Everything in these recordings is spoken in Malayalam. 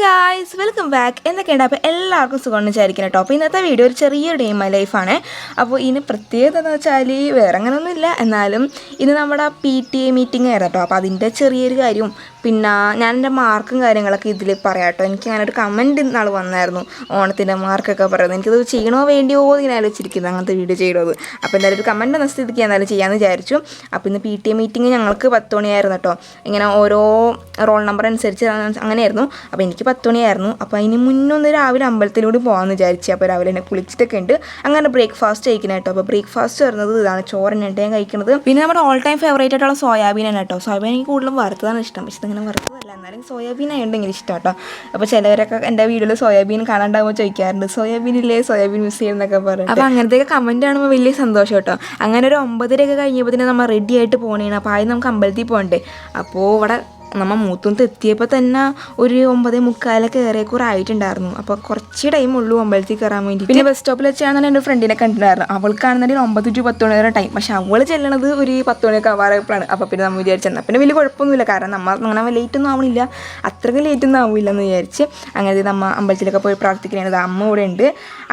Guys welcome back. എന്തൊക്കെയുണ്ട്? അപ്പോൾ എല്ലാവർക്കും സുഖം വിചാരിക്കണം കേട്ടോ. അപ്പോൾ ഇന്നത്തെ വീഡിയോ ഒരു ചെറിയൊരു ഡേ മൈ ലൈഫാണ്. അപ്പോൾ ഇതിന് പ്രത്യേകത എന്ന് വെച്ചാൽ വേറെ അങ്ങനെയൊന്നുമില്ല, എന്നാലും ഇത് നമ്മുടെ PTA മീറ്റിംഗ് ആയിരുന്നു കേട്ടോ. അപ്പോൾ അതിൻ്റെ ചെറിയൊരു കാര്യവും പിന്നെ ഞാൻ എൻ്റെ മാർക്കും കാര്യങ്ങളൊക്കെ ഇതിൽ പറയാം കേട്ടോ. എനിക്ക് അങ്ങനെ ഒരു കമൻറ്റ് ഇന്നാൾ വന്നായിരുന്നു, ഓണത്തിൻ്റെ മാർക്കൊക്കെ പറയുന്നത്. എനിക്കത് ചെയ്യണോ വേണ്ടിയോ ഇങ്ങനെ ആലോചിച്ചിരിക്കുന്നത് അങ്ങനത്തെ വീഡിയോ ചെയ്യണത്. അപ്പോൾ എന്തായാലും ഒരു കമൻറ്റ് വന്ന സ്ഥിതിക്ക് എന്തായാലും ചെയ്യാമെന്ന് വിചാരിച്ചു. അപ്പോൾ ഇന്ന് PTA മീറ്റിംഗ് ഞങ്ങൾക്ക് 10 മണിയായിരുന്നു കേട്ടോ. ഇങ്ങനെ ഓരോ റോൾ നമ്പർ അനുസരിച്ച് അങ്ങനെയായിരുന്നു. അപ്പോൾ എനിക്ക് 10 മണിയായിരുന്നു. അപ്പോൾ അതിന് മുന്നൊന്ന് രാവിലെ അമ്പലത്തിലൂടെ പോകാമെന്ന് വിചാരിച്ചു. അപ്പോൾ രാവിലെ തന്നെ കുളിച്ചിട്ടൊക്കെ ഉണ്ട്. അങ്ങനെ ബ്രേക്ക്ഫാസ്റ്റ് കഴിക്കണം കേട്ടോ. അപ്പോൾ ബ്രേക്ക്ഫാസ്റ്റ് വരുന്നത് ഇതാണ്, ചോറിനായിട്ട് ഞാൻ കഴിക്കുന്നത്. പിന്നെ നമ്മുടെ ഓൾ ടൈം ഫേവറേറ്റ് ആയിട്ടുള്ള സോയാബീനാണ് കേട്ടോ. സോയാബീൻ എനിക്ക് കൂടുതലും വറുത്തതാണ് ഇഷ്ടം, പക്ഷേ ഇങ്ങനെ വറുത്തതല്ല, എന്നാലും സോയാബീൻ ആയതുകൊണ്ട് ഇഷ്ടം കേട്ടോ. അപ്പോൾ ചിലവരൊക്കെ എൻ്റെ വീഡിയോയിൽ സോയാബീൻ കാണാണ്ടാകുമ്പോൾ ചോദിക്കാറുണ്ട്, സോയാബീൻ ഇല്ലേ, സോയാബീൻ മിസ് ചെയ്യുന്നൊക്കെ പറയും. അപ്പോൾ അങ്ങനത്തെയൊക്കെ കമൻറ്റ് കാണുമ്പോൾ വലിയ സന്തോഷം കേട്ടോ. അങ്ങനെ ഒരു 9:30 കഴിഞ്ഞപ്പോൾ തന്നെ നമ്മൾ റെഡി ആയിട്ട് പോകണേണ്. അപ്പോൾ ആദ്യം നമുക്ക് അമ്പലത്തിൽ പോകണ്ടേ. അപ്പോൾ ഇവിടെ നമ്മൾ മൂത്തുനിന്ന് എത്തിയപ്പോൾ തന്നെ ഒരു 9:45 കയറിയേക്കൂറെ ആയിട്ടുണ്ടായിരുന്നു. അപ്പോൾ കുറച്ച് ടൈമുള്ളൂ അമ്പലത്തിൽ കയറാൻ വേണ്ടി. പിന്നെ ബസ് സ്റ്റോപ്പിൽ വെച്ചാണെന്ന് എൻ്റെ ഫ്രണ്ടിനെ കണ്ടിട്ടുണ്ടായിരുന്നു. അവൾക്കാണെന്നുണ്ടെങ്കിൽ 9 to 10 മണി വരെ ടൈം, പക്ഷേ അവൾ ചെല്ലണത് ഒരു 10 മണിയൊക്കെ ആവാറപ്പോഴാണ്. അപ്പോൾ പിന്നെ നമ്മൾ വിചാരിച്ചെന്നാൽ പിന്നെ വലിയ കുഴപ്പമൊന്നുമില്ല, കാരണം നമ്മൾ അങ്ങനെ ലേറ്റൊന്നും ആവണില്ല, അത്രയ്ക്ക് ലേറ്റൊന്നും ആവില്ല എന്ന് വിചാരിച്ച് അങ്ങനെ നമ്മൾ അമ്പലത്തിലൊക്കെ പോയി പ്രാർത്ഥിക്കുകയാണ്. അമ്മ ഇവിടെ ഉണ്ട്.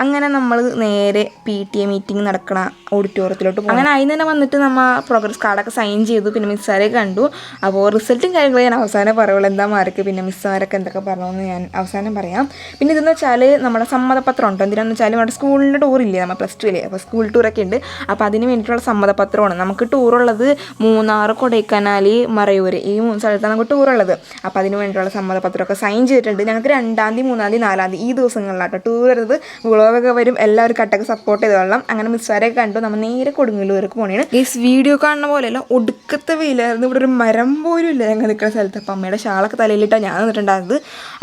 അങ്ങനെ നമ്മൾ നേരെ PTA മീറ്റിംഗ് നടക്കണ ഓഡിറ്റോറിയത്തിലോട്ട് പോകും. അങ്ങനെ അതിന് തന്നെ വന്നിട്ട് നമ്മൾ പ്രോഗ്രസ് കാർഡൊക്കെ സൈൻ ചെയ്തു. പിന്നെ മിസ്സാരെ കണ്ടു. അപ്പോൾ റിസൾട്ടും കാര്യങ്ങളും ഞാൻ അവസാനം പറയുള്ളൂ, എന്താ മാർക്ക് പിന്നെ മിസ്സാരൊക്കെ എന്തൊക്കെ പറഞ്ഞതെന്ന് ഞാൻ അവസാനം പറയാം. പിന്നെ ഇതെന്ന് വെച്ചാൽ നമ്മുടെ സമ്മതപത്രം ഉണ്ടോ, എന്തിനാന്ന് വെച്ചാൽ നമ്മുടെ സ്കൂളിൻ്റെ ടൂറില്ലേ, നമ്മൾ +2 അപ്പോൾ സ്കൂൾ ടൂറൊക്കെ ഉണ്ട്. അപ്പോൾ അതിന് വേണ്ടിയിട്ടുള്ള സമ്മതപത്രമാണ്. നമുക്ക് ടൂറുള്ളത് മൂന്നാർ, കൊടൈക്കനാൽ, മറയൂർ, ഈ 3 സ്ഥലത്താണ് നമുക്ക് ടൂറുള്ളത്. അപ്പോൾ അതിന് വേണ്ടിയിട്ടുള്ള സമ്മതപത്രമൊക്കെ സൈൻ ചെയ്തിട്ടുണ്ട്. ഞങ്ങൾക്ക് 2-ാം തീയതി, 3-ാം തീയതി, 4-ാം തീയതി ഈ ദിവസങ്ങളിലാട്ടോ ടൂർ വരുന്നത്. വ്ളോഗൊക്കെ വരും, എല്ലാവരും കട്ടൊക്കെ സപ്പോർട്ട് ചെയ്ത് കൊള്ളാം. അങ്ങനെ മിസ്സാരൊക്കെ കണ്ടു. നമ്മൾ നേരെ കൊടുങ്ങല്ലൂർക്ക് പോകണേണ്. ഈ വീഡിയോ കാണുന്ന പോലെയല്ല, ഒടുക്കത്തെ വെയിലായിരുന്നു. ഇവിടെ ഒരു മരം പോലും ഇല്ല ഞങ്ങൾ നിൽക്കുന്ന സ്ഥലത്ത്. അപ്പം അമ്മയുടെ ഷാളൊക്കെ തലയിലിട്ടാണ് ഞാൻ നിന്നിട്ടുണ്ടായത്.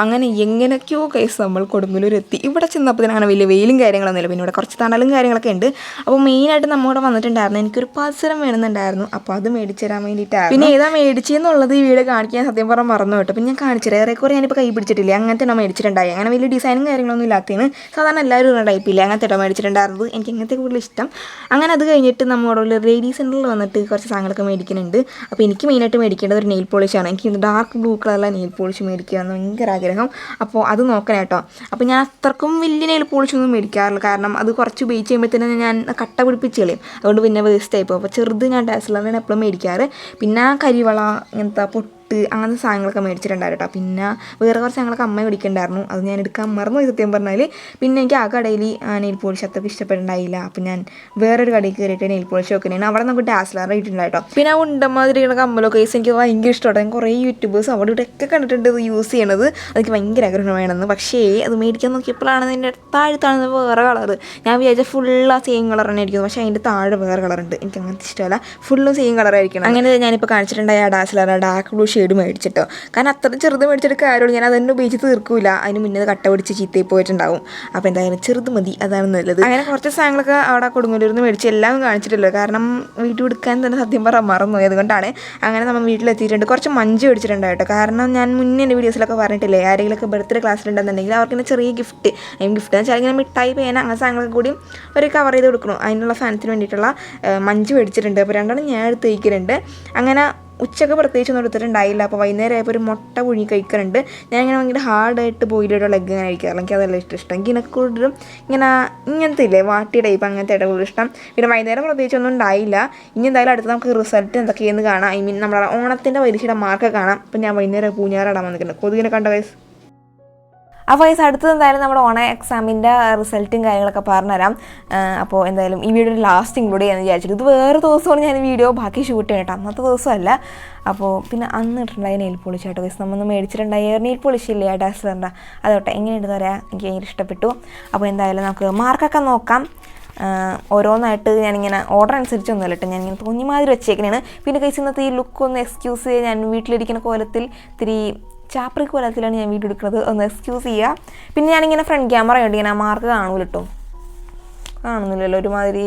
അങ്ങനെ എങ്ങനെയൊക്കെയോ കേസ് നമ്മൾ കൊടുങ്ങല്ലൂർ എത്തി. ഇവിടെ ചെന്നപ്പോൾ അങ്ങനെ വലിയ വെയിലും കാര്യങ്ങളൊന്നുമില്ല, പിന്നെ ഇവിടെ കുറച്ച് തണലും കാര്യങ്ങളൊക്കെ ഉണ്ട്. അപ്പോൾ മെയിനായിട്ട് നമ്മളിവിടെ വന്നിട്ടുണ്ടായിരുന്നു, എനിക്കൊരു പാത്രം വേണമെന്നുണ്ടായിരുന്നു. അപ്പോൾ അത് മേടിച്ചു തരാൻ വേണ്ടിയിട്ടാണ്. പിന്നെ ഏതാ മേടിച്ചെന്നുള്ളത് ഈ വീഡിയോ കാണിക്കാൻ സത്യം പറഞ്ഞാൽ മറന്നു കേട്ടോ. പിന്നെ ഞാൻ കാണിച്ചിട്ട് ഏറെക്കുറെ ഞാനിപ്പോൾ കൈ പിടിച്ചിട്ടില്ല, അങ്ങനത്തെ ഞാൻ മേടിച്ചിട്ടുണ്ടായി. അങ്ങനെ വലിയ ഡിസൈനും കാര്യങ്ങളൊന്നും ഇല്ലാത്തതിന് സാധാരണ എല്ലാവരും ഉള്ള ടൈപ്പില്ല, അങ്ങനത്തെ ഇട്ടോ മേടിച്ചിട്ടുണ്ടായിരുന്നത്. എനിക്ക് അങ്ങനത്തെ കൂടുതൽ ഇഷ്ടം. അങ്ങനെ അത് കഴിഞ്ഞിട്ട് നമ്മുടെ ലേഡീസ് സെൻ്ററിൽ വന്നിട്ട് കുറച്ച് സാധനങ്ങളൊക്കെ മേടിക്കുന്നുണ്ട്. അപ്പോൾ എനിക്ക് മെയിനായിട്ട് മേടിക്കേണ്ടത് ഒരു നെയിൽ പോളിഷാണ്. എനിക്ക് ഡാർക്ക് ബ്ലൂ കളറിലെ നെയിൽ പോളിഷ് മേടിക്കുക എന്ന് ഭയങ്കര ആഗ്രഹം. അപ്പോൾ അത് നോക്കണം കേട്ടോ. അപ്പോൾ ഞാൻ അത്രക്കും വലിയ നെയിൽ പോളിഷൊന്നും മേടിക്കാറില്ല, കാരണം അത് കുറച്ച് ഉപയോഗിച്ച് കഴിയുമ്പോഴത്തേനും ഞാൻ കട്ട പിടിപ്പിച്ച് കളയും, അതുകൊണ്ട് പിന്നെ വേസ്റ്റ് ആയിപ്പോൾ. അപ്പോൾ ചെറുത് ഞാൻ ഡാസ്ലറിനാണ് എപ്പോഴും മേടിക്കാറ്. പിന്നെ കരിവള, ഇങ്ങനത്തെ അങ്ങനത്തെ സാധനങ്ങളൊക്കെ മേടിച്ചിട്ടുണ്ടായിരുന്നു കേട്ടോ. പിന്നെ വേറെ കുറച്ച് സാധനങ്ങളൊക്കെ അമ്മ മേടിക്കണ്ടായിരുന്നു, അത് ഞാൻ എടുക്കാൻ മറന്നു സത്യം പറഞ്ഞാൽ. പിന്നെ എനിക്ക് ആ കടയിൽ നെയിൽ പോളിഷ് അത്രയ്ക്ക് ഇഷ്ടപ്പെട്ടുണ്ടായില്ല. അപ്പോൾ ഞാൻ വേറൊരു കടയിൽ കയറിയിട്ട് നെയിൽ പോളിഷ് വെക്കുന്നതാണ്. അവിടെ നമുക്ക് ഡാസ്ലർ ഇട്ടുണ്ടായിട്ടോ. പിന്നെ ആ ഉണ്ടമാതിരിയുള്ള കമ്മലൊക്കെ എനിക്ക് ഭയങ്കര ഇഷ്ടമാണ്. ഞാൻ കുറേ യൂട്യൂബേഴ്സ് അവിടെ ഇവിടെയൊക്കെ കണ്ടിട്ടുണ്ട് ഇത് യൂസ് ചെയ്യണത്. അതെനിക്ക് ഭയങ്കര ആഗ്രഹം വേണമെന്ന്. പക്ഷേ അത് മേടിക്കാൻ നോക്കിയപ്പോഴാണ് അതിൻ്റെ താഴെ വേറെ കളറ്. ഞാൻ വിചാരിച്ച ഫുള്ള് ആ സെയിം കളർ തന്നെ ആയിരിക്കും, പക്ഷേ അതിൻ്റെ താഴെ വേറെ കളറുണ്ട്. എനിക്ക് അങ്ങനത്തെ ഇഷ്ടമല്ല, ഫുള്ളും സെയിം കളറായിരിക്കണം. അങ്ങനെ ഞാനിപ്പോൾ കാണിച്ചിട്ടുണ്ടായ ആ ഡാസ്ലർ ഡാർക്ക് ബ്ലൂ ഷെയ്ഡ് മേടിച്ചിട്ടോ. കാരണം അത്ര ചെറുത് മേടിച്ചിട്ട് കാര്യമുള്ളൂ, ഞാൻ അതന്നെ ഉപയോഗിച്ച് തീർക്കൂല, അതിന് മുന്നേ കട്ട പിടിച്ച് ചീത്തയിൽ പോയിട്ടുണ്ടാവും. അപ്പോൾ എന്തായാലും ചെറുത് മതി, അതാണ് നല്ലത്. അങ്ങനെ കുറച്ച് സാധനങ്ങളൊക്കെ അവിടെ കൊടുങ്ങല്ലൂരിൽ മേടിച്ച് എല്ലാം കാണിച്ചിട്ടില്ല, കാരണം വീട്ടിൽ എടുക്കാൻ തന്നെ സത്യം പറഞ്ഞാൽ മറന്നുപോയി. അതുകൊണ്ടാണ് അങ്ങനെ നമ്മൾ വീട്ടിലെത്തിയിട്ടുണ്ട്. കുറച്ച് മഞ്ച് മേടിച്ചിട്ടുണ്ട് കേട്ടോ, കാരണം ഞാൻ മുന്നേ എൻ്റെ വീഡിയോസിലൊക്കെ പറഞ്ഞിട്ടില്ലേ, ആരെങ്കിലുമൊക്കെ ബർത്ത്ഡേ ക്ലാസ്സിലുണ്ടെന്നുണ്ടെങ്കിൽ അവർക്ക് ചെറിയ ഗിഫ്റ്റ് എന്ന് വെച്ചാൽ ഇങ്ങനെ മിഠായി, പേന, അങ്ങനെ സാധനങ്ങളൊക്കെ കൂടി ഒരു കവർ ചെയ്ത് കൊടുക്കണം. അതിനുള്ള ഫാൻസിന് വേണ്ടിയിട്ടുള്ള മഞ്ച് മേടിച്ചിട്ടുണ്ട്. അപ്പോൾ 2 ഞാൻ എടുത്ത് കഴിക്കുന്നുണ്ട്. അങ്ങനെ ഉച്ചക്ക് പ്രത്യേകിച്ചൊന്നും എടുത്തിട്ടുണ്ടായില്ല. അപ്പോൾ വൈകുന്നേരം ആയപ്പോൾ ഒരു മുട്ട പുഴുങ്ങി കഴിക്കുന്നുണ്ട്. ഞാനിങ്ങനെ ഭയങ്കര ഹാർഡായിട്ട് ബോയിലിട്ടുള്ള എഗ്ഗ് അങ്ങനെ കഴിക്കാറില്ല, എനിക്ക് അതെല്ലാം ഇഷ്ടം. എനിക്ക് ഇതിനെ കൂടുതലും ഇങ്ങനത്തെ ഇല്ലേ വാട്ടി ടൈപ്പ്, അങ്ങനത്തെ കൂടുതൽ ഇഷ്ടം. പിന്നെ വൈകുന്നേരം പ്രത്യേകിച്ചൊന്നും ഉണ്ടായില്ല. ഇനി എന്തായാലും അടുത്ത് നമുക്ക് റിസൾട്ട് എന്തൊക്കെയെന്ന് കാണാം. ഐ മീൻ നമ്മുടെ ഓണത്തിൻ്റെ പരീക്ഷയുടെ മാർക്ക് കാണാം. അപ്പം ഞാൻ വൈകുന്നേരം പൂഞ്ഞാറാടാൻ വന്നിട്ടുണ്ട്. കൊതുകിനെ കണ്ട വയസ്സ്. അപ്പോൾ വയസ്സ് അടുത്തത് എന്തായാലും നമ്മുടെ ഓണ എക്സാമിൻ്റെ റിസൾട്ടും കാര്യങ്ങളൊക്കെ പറഞ്ഞുതരാം. അപ്പോൾ എന്തായാലും ഈ വീഡിയോ ലാസ്റ്റ് ഇൻക്ലൂഡ് ചെയ്യാമെന്ന് വിചാരിച്ചിട്ട്. ഇത് വേറെ ദിവസമാണ് ഞാൻ വീഡിയോ ബാക്കി ഷൂട്ട് ചെയ്യട്ടോ, അന്നത്തെ ദിവസമല്ല. അപ്പോൾ പിന്നെ അന്ന് ഇട്ടുണ്ടായ നെയിൽ പോളിഷ് കേട്ടോ. വയസ്സ് നമ്മൾ മേടിച്ചിട്ടുണ്ടായ നെയിൽ പോളിഷ് ഇല്ലേ ആ ഡാസ്ലറിൻ്റെ, അതോട്ടെ എങ്ങനെയുണ്ടെന്ന് പറയാം, എനിക്ക് ഭയങ്കര ഇഷ്ടപ്പെട്ടു. അപ്പോൾ എന്തായാലും നമുക്ക് മാർക്കൊക്കെ നോക്കാം. ഓരോന്നായിട്ട് ഞാനിങ്ങനെ ഓർഡർ അനുസരിച്ചൊന്നുമല്ല കേട്ടോ, ഞാനിങ്ങനെ തോന്നിമാതിരി വെച്ചേക്കണേണ്. പിന്നെ കഴിച്ച് ഇന്നത്തെ ഈ ലുക്ക് ഒന്ന് എക്സ്ക്യൂസ് ചെയ്യുക, ഞാൻ വീട്ടിലിരിക്കുന്ന കോലത്തിൽ ഇത്തിരി ചാപ്രി കോലത്തിലാണ് ഞാൻ വീഡിയോ എടുക്കുന്നത്, ഒന്ന് എക്സ്ക്യൂസ് ചെയ്യുക. പിന്നെ ഞാനിങ്ങനെ ഫ്രണ്ട് ക്യാമറ ഉണ്ട്, ഇങ്ങനെ മാർക്ക് കാണൂല കേട്ടോ, കാണുന്നില്ലല്ലോ, ഒരുമാതിരി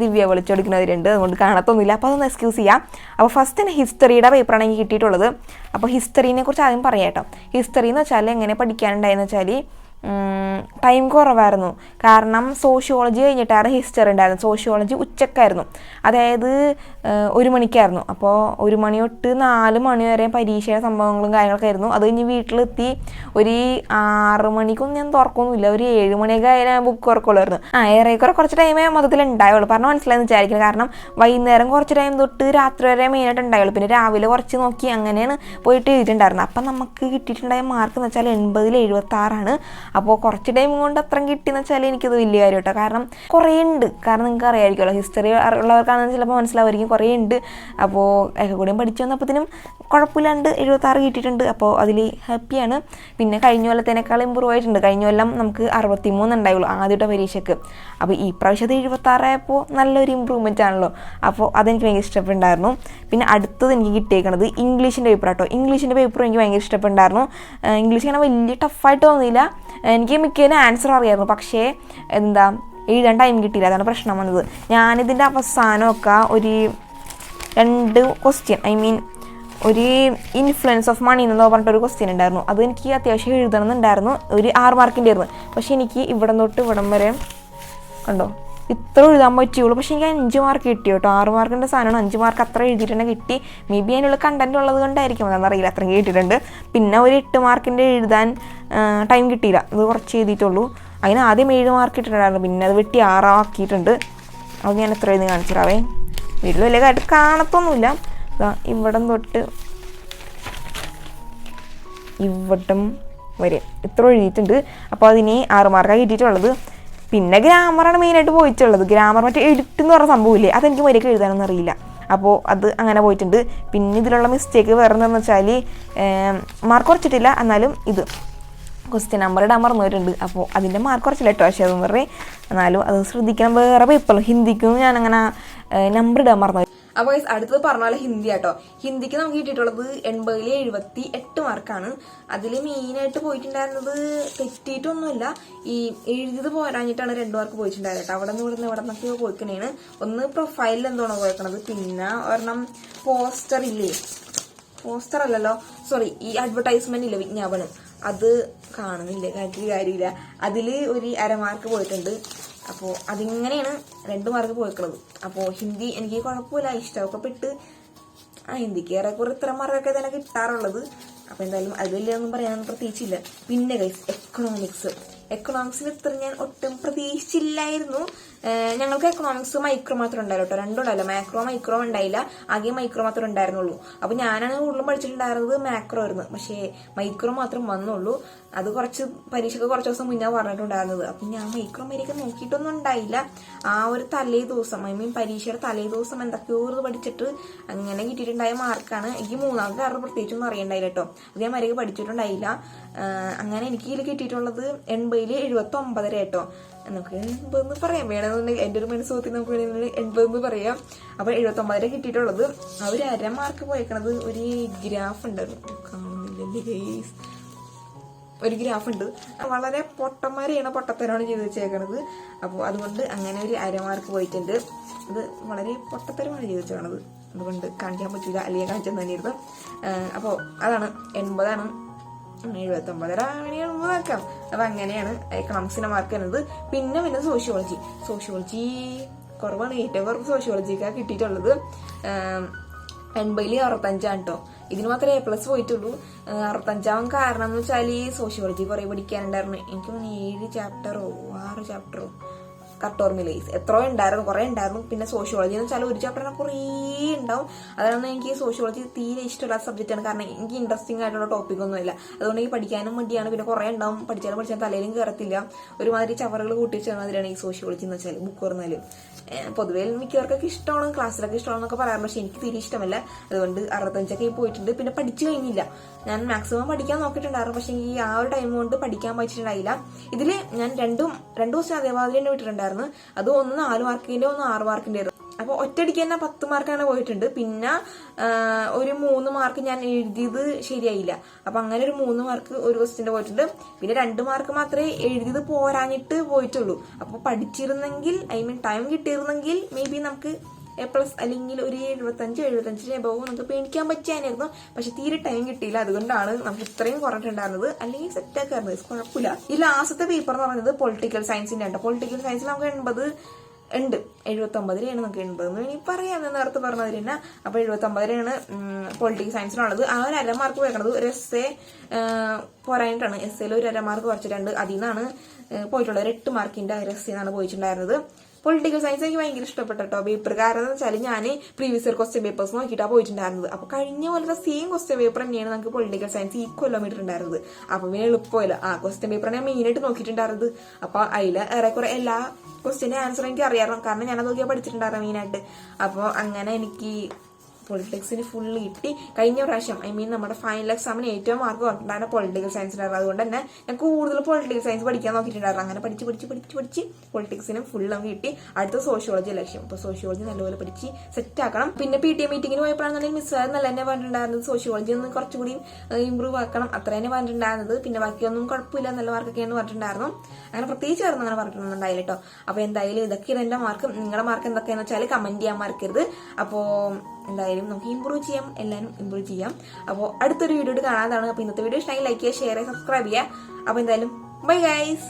ദിവ്യ വിളിച്ചെടുക്കുന്നവരുണ്ട്, അതുകൊണ്ട് കാണത്തൊന്നുമില്ല. അപ്പോൾ അതൊന്ന് എക്സ്ക്യൂസ് ചെയ്യാം. അപ്പോൾ ഫസ്റ്റ് തന്നെ ഹിസ്റ്ററിയുടെ പേപ്പറാണ് എനിക്ക് കിട്ടിയിട്ടുള്ളത്. അപ്പോൾ ഹിസ്റ്ററിനെ കുറിച്ച് ആദ്യം പറയാം കേട്ടോ. ഹിസ്റ്ററി എന്ന് വെച്ചാൽ എങ്ങനെ പഠിക്കാനുണ്ടായെന്ന് വെച്ചാൽ ടൈം കുറവായിരുന്നു. കാരണം സോഷ്യോളജി കഴിഞ്ഞിട്ടായിരുന്നു ഹിസ്റ്ററി ഉണ്ടായിരുന്നു. സോഷ്യോളജി ഉച്ചക്കായിരുന്നു, അതായത് 1 മണിക്കായിരുന്നു. അപ്പോൾ 1 മണി തൊട്ട് 4 മണി വരെ പരീക്ഷയുടെ സംഭവങ്ങളും കാര്യങ്ങളൊക്കെ ആയിരുന്നു. അത് കഴിഞ്ഞ് വീട്ടിലെത്തി ഒരു 6 മണിക്കൊന്നും ഞാൻ തുറക്കൊന്നുമില്ല, ഒരു 7 മണിയൊക്കെ ആയാലും ബുക്ക് തുറക്കുള്ളായിരുന്നു. ഏറെക്കുറെ കുറച്ച് ടൈമേ മൊത്തത്തിൽ ഉണ്ടായുള്ളൂ, പറഞ്ഞാൽ മനസ്സിലായെന്ന് വിചാരിക്കുന്നത്. കാരണം വൈകുന്നേരം കുറച്ച് ടൈം തൊട്ട് രാത്രി വരെ മെയിനായിട്ട് ഉണ്ടായുള്ളൂ. പിന്നെ രാവിലെ കുറച്ച് നോക്കി അങ്ങനെയാണ് പോയിട്ട് എഴുതിയിട്ടുണ്ടായിരുന്നത്. അപ്പം നമുക്ക് കിട്ടിയിട്ടുണ്ടായ മാർക്ക് എന്ന് വെച്ചാൽ 80-ൽ 76. അപ്പോൾ കുറച്ച് ടൈം കൊണ്ട് അത്രയും കിട്ടിയെന്ന് വെച്ചാൽ എനിക്കത് വലിയ കാര്യം കേട്ടോ. കാരണം കുറേ ഉണ്ട്, കാരണം നിങ്ങൾക്ക് അറിയാമായിരിക്കുമല്ലോ, ഹിസ്റ്ററി ഉള്ളവർക്കാണെന്ന് ചിലപ്പോൾ മനസ്സിലാവുമായിരിക്കും, കുറേ ഉണ്ട്. അപ്പോൾ ഒക്കെ കൂടെയും പഠിച്ചു വന്നപ്പോഴത്തേനും കുഴപ്പമില്ലാണ്ട് 76 കിട്ടിയിട്ടുണ്ട്. അപ്പോൾ അതിൽ ഹാപ്പിയാണ്. പിന്നെ കഴിഞ്ഞ കൊല്ലത്തേനേക്കാൾ ഇമ്പ്രൂവ് ആയിട്ടുണ്ട്. കഴിഞ്ഞ കൊല്ലം നമുക്ക് 63 ഉണ്ടായുള്ളൂ ആദ്യത്തെ പരീക്ഷയ്ക്ക്. അപ്പോൾ ഈ പ്രാവശ്യത്തെ 76 ആയപ്പോൾ നല്ലൊരു ഇമ്പ്രൂവ്മെൻ്റ് ആണല്ലോ. അപ്പോൾ അതെനിക്ക് ഭയങ്കര ഇഷ്ടപ്പെട്ടുണ്ടായിരുന്നു. പിന്നെ അടുത്തത് എനിക്ക് കിട്ടിയേക്കുന്നത് ഇംഗ്ലീഷിൻ്റെ പേപ്പർ കേട്ടോ. ഇംഗ്ലീഷിൻ്റെ പേപ്പർ എനിക്ക് ഭയങ്കര ഇഷ്ടപ്പെട്ടുണ്ടായിരുന്നു. ഇംഗ്ലീഷ് അങ്ങനെ വലിയ ടഫായിട്ട് തോന്നിയില്ല. എനിക്ക് മിക്കതിന് ആൻസർ അറിയായിരുന്നു, പക്ഷേ എഴുതാൻ ടൈം കിട്ടിയില്ല, അതാണ് പ്രശ്നം വന്നത്. ഞാനിതിൻ്റെ അവസാനമൊക്കെ ഒരു 2 ക്വസ്റ്റ്യൻ, ഒരു ഇൻഫ്ലുവൻസ് ഓഫ് മണി എന്നോ പറഞ്ഞിട്ടൊരു ക്വസ്റ്റ്യൻ ഉണ്ടായിരുന്നു. അത് എനിക്ക് അത്യാവശ്യം എഴുതണമെന്നുണ്ടായിരുന്നു, ഒരു 6 മാർക്കിൻ്റെ ആയിരുന്നു. പക്ഷേ എനിക്ക് ഇവിടം തൊട്ട് ഇവിടം വരെ കണ്ടോ ഇത്ര എഴുതാൻ പറ്റുള്ളൂ. പക്ഷേ എനിക്ക് 5 മാർക്ക് കിട്ടി കേട്ടോ. 6 മാർക്കിൻ്റെ സാധനമാണ്, 5 മാർക്ക് അത്ര എഴുതിയിട്ട് കിട്ടി. മേ ബി അതിനുള്ള കണ്ടന്റ് ഉള്ളത് കൊണ്ടായിരിക്കും, അതെന്നറിയില്ല, അത്രയും കിട്ടിയിട്ടുണ്ട്. പിന്നെ ഒരു 8 മാർക്കിൻ്റെ എഴുതാൻ ടൈം കിട്ടിയില്ല, അത് കുറച്ച് എഴുതിയിട്ടുള്ളൂ. അതിന് ആദ്യം 7 മാർക്ക് കിട്ടിയിട്ടുണ്ടായിരുന്നു, പിന്നെ അത് വെട്ടി 6 ആക്കിയിട്ടുണ്ട്. അത് ഞാൻ എത്ര എഴുതി കാണിച്ചിടാവേ. വീട്ടിൽ വലിയ കാര്യമായിട്ട് കാണത്തൊന്നുമില്ല. ഇവിടം തൊട്ട് ഇവിടം വരെ ഇത്ര എഴുതിയിട്ടുണ്ട്. അപ്പോൾ അതിന് 6 മാർക്കാണ് കിട്ടിയിട്ടുള്ളത്. പിന്നെ ഗ്രാമറാണ് മെയിനായിട്ട് പോയിട്ടുള്ളത്. ഗ്രാമർ മറ്റേ എഡിറ്റ് എന്ന് പറഞ്ഞ സംഭവമില്ലേ, അതെനിക്ക് വരെയൊക്കെ എഴുതാനൊന്നും അറിയില്ല. അപ്പോൾ അത് അങ്ങനെ പോയിട്ടുണ്ട്. പിന്നെ ഇതിലുള്ള മിസ്റ്റേക്ക് വേറെ എന്താണെന്ന് വെച്ചാൽ മാർക്ക് കുറച്ചിട്ടില്ല, എന്നാലും ഇത് ക്വസ്റ്റ്യൻ നമ്പർ ഇടാൻ മറന്നു പോയിട്ടുണ്ട്. അപ്പോൾ അതിൻ്റെ മാർക്ക് കുറച്ചില്ല കേട്ടോ. പക്ഷേ അതെന്ന് പറഞ്ഞാൽ എന്നാലും അത് ശ്രദ്ധിക്കണം. വേറെ പേപ്പറിലും ഹിന്ദിക്കും ഞാനങ്ങനെ നമ്പർ ഇടാൻ മറന്നു. അപ്പോൾ അടുത്തത് പറഞ്ഞ പോലെ ഹിന്ദി ആട്ടോ. ഹിന്ദിക്ക് നമുക്ക് കിട്ടിയിട്ടുള്ളത് 80-ൽ 78 മാർക്കാണ്. അതിൽ മെയിനായിട്ട് പോയിട്ടുണ്ടായിരുന്നത് തെറ്റിയിട്ടൊന്നുമില്ല, ഈ എഴുതിയത് പോരാഞ്ഞിട്ടാണ് 2 മാർക്ക് പോയിട്ടുണ്ടായത് കേട്ടോ. അവിടെ നിന്ന് ഇവിടെ നിന്നൊക്കെ പോയിക്കണേണ്. ഒന്ന് പ്രൊഫൈലിൽ എന്തോണോ പോയേക്കണത്, പിന്നെ ഒരെണ്ണം പോസ്റ്റർ ഇല്ലേ, പോസ്റ്റർ അല്ലല്ലോ സോറി, ഈ അഡ്വർടൈസ്മെന്റ് ഇല്ല, വിജ്ഞാപനം, അത് കാണുന്നില്ല, കാര്യമില്ല. അതിൽ ഒരു 1/2 മാർക്ക് പോയിട്ടുണ്ട്. അപ്പോൾ അതിങ്ങനെയാണ് 2 മാർക്ക് പോയിക്കുന്നത്. അപ്പോൾ ഹിന്ദി എനിക്ക് കുഴപ്പമില്ല, ഇഷ്ടമൊക്കെ പെട്ട്. ഹിന്ദിക്ക് ഏറെക്കുറെ ഇത്ര മാർക്കൊക്കെ തന്നെ കിട്ടാറുള്ളത്. അപ്പോൾ എന്തായാലും അത് വലിയൊന്നും പറയാനൊന്നും പ്രതീക്ഷിച്ചില്ല. പിന്നെ ഗൈസ് എക്കണോമിക്സിൽ ഇത്ര ഞാൻ ഒട്ടും പ്രതീക്ഷിച്ചില്ലായിരുന്നു. ഞങ്ങൾക്ക് എക്കണോമിക്സ് മൈക്രോ മാത്രം ഉണ്ടായില്ല കേട്ടോ, 2 ഉണ്ടായില്ല, മാക്രോ മൈക്രോ ഉണ്ടായില്ല, ആകെ മൈക്രോ മാത്രമേ ഉണ്ടായിരുന്നുള്ളൂ. അപ്പോൾ ഞാനാണ് കൂടുതലും പഠിച്ചിട്ടുണ്ടായിരുന്നത് മാക്രോ ആയിരുന്നു, പക്ഷേ മൈക്രോ മാത്രം വന്നുള്ളൂ. അത് പരീക്ഷയ്ക്ക് കുറച്ച് ദിവസം മുന്നേ പറഞ്ഞിട്ടുണ്ടായിരുന്നത്. അപ്പം ഞാൻ മൈക്രോ വരെയൊക്കെ നോക്കിയിട്ടൊന്നും ഉണ്ടായില്ല. ആ ഒരു തലേ ദിവസം പരീക്ഷയുടെ തലേ ദിവസം എന്തൊക്കെയോ പഠിച്ചിട്ട് അങ്ങനെ കിട്ടിയിട്ടുണ്ടായ മാർക്കാണ്. എനിക്ക് 3-ാമത്തെ കാരണം പ്രത്യേകിച്ചൊന്നും അറിയണ്ടായില്ല കേട്ടോ, അത് ഞാൻ വരെയൊക്കെ പഠിച്ചിട്ടുണ്ടായില്ല. അങ്ങനെ എനിക്ക് ഇതിൽ കിട്ടിയിട്ടുള്ളത് 80-ൽ 79 കേട്ടോ. നമുക്ക് 80 പറയാം, വേണമെന്നുണ്ടെങ്കിൽ എൻ്റെ ഒരു മനസ്സുഖത്തിൽ നമുക്ക് വേണമെങ്കിൽ 80 പറയാം. അപ്പോൾ 79 കിട്ടിയിട്ടുള്ളത്. അവർ 1/2 മാർക്ക് പോയേക്കണത് ഒരു ഗ്രാഫ് ഉണ്ടായിരുന്നു, കാണുന്നില്ലല്ലേ ഗൈസ്, ഒരു ഗ്രാഫ് ഉണ്ട്. വളരെ പൊട്ടത്തരമാണ് ചെയ്ത് വെച്ചേക്കണത്. അപ്പോൾ അതുകൊണ്ട് അങ്ങനെ ഒരു 1/2 മാർക്ക് പോയിട്ടുണ്ട്. അത് വളരെ പൊട്ടത്തരമാണ് ചെയ്ത് വെച്ചേക്കണത്, അതുകൊണ്ട് കാണിക്കാൻ പറ്റില്ല, അല്ലെങ്കിൽ കാണിച്ചു തന്നെയായിരുന്നു. അപ്പോൾ അതാണ് 80-ആണ്, 79 നോക്കാം. അപ്പൊ അങ്ങനെയാണ് എക്കണോമിക്സിന്റെ മാർക്ക് വരുന്നത്. പിന്നെ സോഷ്യോളജി കുറവാണ്, ഏറ്റവും കുറവ് സോഷ്യോളജിക്കാണ് കിട്ടിയിട്ടുള്ളത്. 80-ൽ 65 കേട്ടോ. ഇതിന് മാത്രമേ A+ പോയിട്ടുള്ളൂ. 65 കാരണം എന്ന് വെച്ചാൽ സോഷ്യോളജി കുറെ പഠിക്കാനുണ്ടായിരുന്നു. എനിക്ക് 7 ചാപ്റ്ററോ 6 ചാപ്റ്ററോ കട്ടോർമില്ല, എത്രയോ ഉണ്ടായിരുന്നു, കുറെ ഉണ്ടായിരുന്നു. പിന്നെ സോഷ്യോളജി എന്ന് വെച്ചാൽ ഒരു ചാപ്റ്ററിനെ കുറേ ഉണ്ടാവും. അതാണ് എനിക്ക് സോഷ്യോളജി തീരെ ഇഷ്ടമില്ലാത്ത സബ്ജക്റ്റാണ്. കാരണം എനിക്ക് ഇൻട്രസ്റ്റിംഗ് ആയിട്ടുള്ള ടോപ്പിക് ഒന്നുമില്ല, അതുകൊണ്ട് എനിക്ക് പഠിക്കാനും മടിയാണ്. പിന്നെ കുറെ ഉണ്ടാവും, പഠിച്ചാൽ തലയിലും കയറത്തില്ല, ഒരുമാതിരി ചവറുകൾ കൂട്ടി വെച്ച മാതിരിയാണ് ഈ സോഷ്യോളജി എന്ന് വെച്ചാൽ. ബുക്ക് പറഞ്ഞാൽ പൊതുവേ മിക്കവർക്കൊക്കെ ഇഷ്ടമാണ്, ക്ലാസ്സിലൊക്കെ ഇഷ്ടമാണെന്നൊക്കെ പറയാറുണ്ട്, പക്ഷെ എനിക്ക് തീരെ ഇഷ്ടമല്ല. അതുകൊണ്ട് 65 പോയിട്ടുണ്ട്. പിന്നെ പഠിച്ചു കഴിഞ്ഞില്ല, ഞാൻ മാക്സിമം പഠിക്കാൻ നോക്കിയിട്ടുണ്ടായിരുന്നു, പക്ഷെ ഈ ആ ഒരു ടൈം കൊണ്ട് പഠിക്കാൻ പറ്റിയിട്ടുണ്ടായില്ല. ഇതിൽ ഞാൻ രണ്ട് ദിവസം അതേമാതിരി തന്നെ വിട്ടിട്ടുണ്ടായിരുന്നു. അത് ഒന്ന് 4 മാർക്കിന്റെ ഒന്ന് 6 മാർക്കിന്റെ. അപ്പോൾ ഒറ്റയടിക്ക് തന്നെ 10 മാർക്കാണ് പോയിട്ടുണ്ട്. പിന്നെ ഒരു 3 മാർക്ക് ഞാൻ എഴുതിയത് ശരിയായില്ല, അപ്പൊ അങ്ങനെ ഒരു 3 മാർക്ക് ഒരു ക്വസ്റ്റിന്റെ പോയിട്ടുണ്ട്. പിന്നെ 2 മാർക്ക് മാത്രമേ എഴുതിയത് പോരാഞ്ഞിട്ട് പോയിട്ടുള്ളൂ. അപ്പോൾ പഠിച്ചിരുന്നെങ്കിൽ ടൈം കിട്ടിയിരുന്നെങ്കിൽ മേ ബി നമുക്ക് A+ അല്ലെങ്കിൽ ഒരു 75 എബോവ് നമുക്ക് പേടിക്കാൻ പറ്റാനായിരുന്നു. പക്ഷെ തീരെ ടൈം കിട്ടിയില്ല, അതുകൊണ്ടാണ് നമുക്ക് ഇത്രയും കുറഞ്ഞിട്ടുണ്ടായിരുന്നത്. അല്ലെങ്കിൽ സെറ്റാക്കായിരുന്നു, കുഴപ്പമില്ല. ഈ ലാസ്റ്റത്തെ പേപ്പർ എന്ന് പറയുന്നത് പൊളിറ്റിക്കൽ സയൻസിന്റെ ഉണ്ട്. പൊളിറ്റിക്കൽ സയൻസിൽ നമുക്ക് 80 ഉണ്ട്, 79 നമുക്ക് 80 എന്ന് വേണമെങ്കിൽ പറയാം, നേരത്തെ പറഞ്ഞതിൽ തന്നെ. അപ്പൊ 79 പൊളിറ്റിക്കൽ സയൻസിനുള്ളത്. ആ ഒരു 1/2 മാർക്ക് വെക്കണത് ഒരു എസ്സേ പോരായിട്ടാണ്. എസ്സേയിൽ ഒരു 1/2 മാർക്ക് കുറച്ചിട്ടുണ്ട്. അതിൽ നിന്നാണ് പോയിട്ടുള്ളത്. ഒരു 8 മാർക്കിന്റെ ഒരു എസ്സേന്നാണ് പോയിട്ടുണ്ടായിരുന്നത്. പൊളിറ്റിക്കൽ സയൻസ് എനിക്ക് ഭയങ്കര ഇഷ്ടപ്പെട്ട കേട്ടോ പേപ്പർ. കാരണം എന്ന് വെച്ചാൽ ഞാൻ പ്രീവിയസ് ഇയർ ക്വസ്റ്റ്യൻ പേപ്പേഴ്സ് നോക്കിയിട്ടാണ് പോയിട്ടുണ്ടായിരുന്നത്. അപ്പൊ കഴിഞ്ഞ പോലത്തെ സെയിം ക്വസ്റ്റ്യൻ പേപ്പർ തന്നെയാണ് നമുക്ക് പൊളിറ്റിക്കൽ സയൻസ് ഈ കിലോമീറ്റർ ഉണ്ടായിരുന്നത്. അപ്പൊ പിന്നെ എളുപ്പമില്ല. ആ ക്വസ്റ്റ്യൻ പേപ്പറാണ് ഞാൻ മെയിനായിട്ട് നോക്കിയിട്ടുണ്ടായിരുന്നത്. അപ്പൊ അതിൽ ഏറെക്കുറെ എല്ലാ ക്വസ്റ്റ്യന്റെ ആൻസർ എനിക്ക് അറിയാറുണ്ട്, കാരണം ഞാനത് നോക്കിയാൽ പഠിച്ചിട്ടുണ്ടായിരുന്നു മെയിനായിട്ട്. അപ്പോൾ അങ്ങനെ എനിക്ക് പൊളിറ്റിക്സിന് ഫുള്ള് കിട്ടി. കഴിഞ്ഞ പ്രാവശ്യം നമ്മുടെ ഫൈനൽ എക്സാമിന് ഏറ്റവും മാർക്ക് കുറഞ്ഞിട്ടുണ്ടായിരുന്ന പൊളിറ്റിക്കൽ സയൻസിലായിരുന്നു. അതുകൊണ്ട് തന്നെ ഞാൻ കൂടുതൽ പൊളിറ്റിക്കൽ സയൻസ് പഠിക്കാൻ നോക്കിയിട്ടുണ്ടായിരുന്നു. അങ്ങനെ പഠിച്ച് പൊളിറ്റിക്സിനും ഫുള്ള് കിട്ടി. അടുത്ത സോഷ്യോളജി ലക്ഷ്യം. അപ്പോൾ സോഷ്യോളജി നല്ലപോലെ പഠിച്ച് സെറ്റ് ആക്കണം. പിന്നെ PTA മീറ്റിങ്ങിന് പോയപ്പോഴാണെന്നുണ്ടെങ്കിൽ മിസ്സാർ നല്ല തന്നെ പറഞ്ഞിട്ടുണ്ടായിരുന്നത് സോഷ്യോളജി ഒന്ന് കുറച്ചുകൂടി ഇമ്പ്രൂവ് ആക്കണം, അത്ര തന്നെ പറഞ്ഞിട്ടുണ്ടായിരുന്നത്. പിന്നെ ബാക്കിയൊന്നും കുഴപ്പമില്ല, നല്ല മാർക്കൊക്കെയാണ് പറഞ്ഞിട്ടുണ്ടായിരുന്നു. അങ്ങനെ പ്രത്യേകിച്ച് വേറെ അങ്ങനെ പറഞ്ഞിട്ടുണ്ടായില്ല കേട്ടോ. അപ്പോൾ എന്തായാലും ഇതൊക്കെയാണ് എൻ്റെ മാർക്ക്. നിങ്ങളുടെ മാർക്ക് എന്തൊക്കെയാണെന്ന് വെച്ചാൽ കമന്റ് ചെയ്യാൻ മറക്കരുത്. അപ്പോൾ എന്തായാലും നമുക്ക് ഇമ്പ്രൂവ് ചെയ്യാം, എല്ലാവരും ഇമ്പ്രൂവ് ചെയ്യാം. അപ്പോൾ അടുത്തൊരു വീഡിയോ കാണാതാണ്. അപ്പോൾ ഇന്നത്തെ വീഡിയോ ഇഷ്ടമായി ലൈക്ക് ചെയ്യുക, ഷെയർ ചെയ്യുക, സബ്സ്ക്രൈബ് ചെയ്യുക. അപ്പോൾ എന്തായാലും ബൈ ഗൈസ്.